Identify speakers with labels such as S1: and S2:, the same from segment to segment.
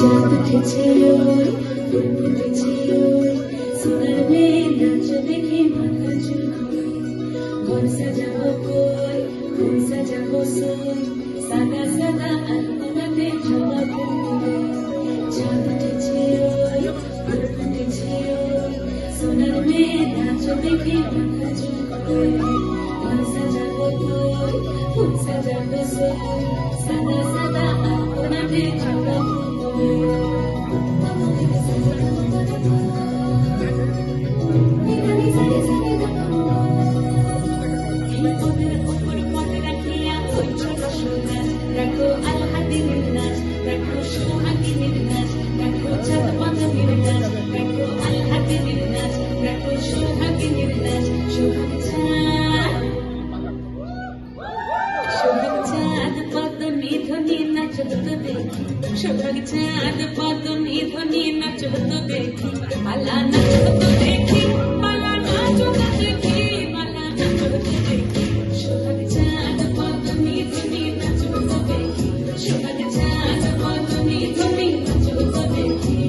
S1: চাঁদ উঠেছে ওই ফুল ফুটেছে ওই সোনার মেয়ে নাচ দেখে মাথা চুলকোই ঘর সাজাবো কই ফুল সাজাবো সই সাদা সাদা আলপনাতে জবা ফুল চাঁদ উঠেছে ওই ফুল ফুটেছে ওই সোনার মেয়ে নাচ দেখে মাথা চুলকোই ঘর সাজাবো কই ফুল সাজাবো সই সাদা সাদা আলপনাতে জবা সোহাগ চাঁদ পদনি ধ্বনি নাচ হতো দেখি পালা নাচ হতো দেখি পালা নাচ হতো দেখি পালা নাচ হতো দেখি সোহাগ চাঁদ পদনি ধ্বনি নাচ হতো দেখি সোহাগ চাঁদ পদনি ধ্বনি নাচ হতো দেখি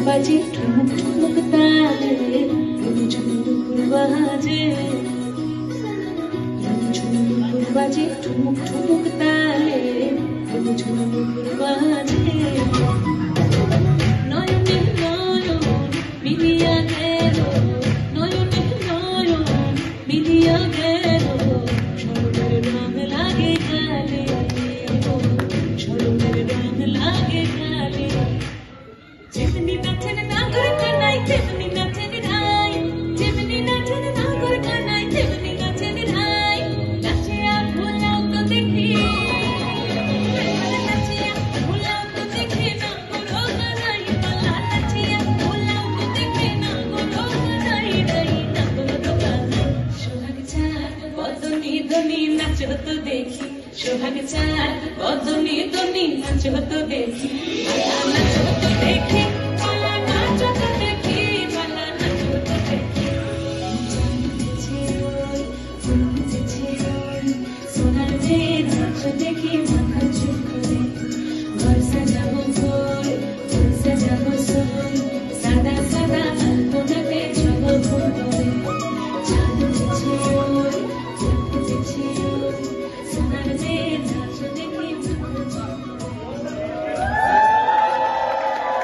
S1: বাজে ঠুমুক ঠুমুক তালে ঝুমুর বাজে ঝুমুর বাজে ঠুমুক ঠুমুক তালে ঝুমুর বাজে নয়নে নয়ন মিলিয়া গেল নয়নে নয়ন মিলিয়া গেল সরমের রং লাগে গালে সরমের রং লাগে গালে যেমনি নাচেন নাগর কানাই তেমনি নাচেন রাই যেমনি নাচেন নাগর কানাই তেমনি নাচেন রাই নাচিয়া ভুলাও তো দেখি নাচিয়া ভুলাও তো দেখি না করো গানাই পালা নাচিয়া ভুলাও তো দেখি না করো গানাই রাই না করো গানাই সোহাগ চাঁদ পদনি ধ্বনি নাচ হতো দেখি সোহাগ চাঁদ পদনি ধ্বনি নাচ হতো দেখি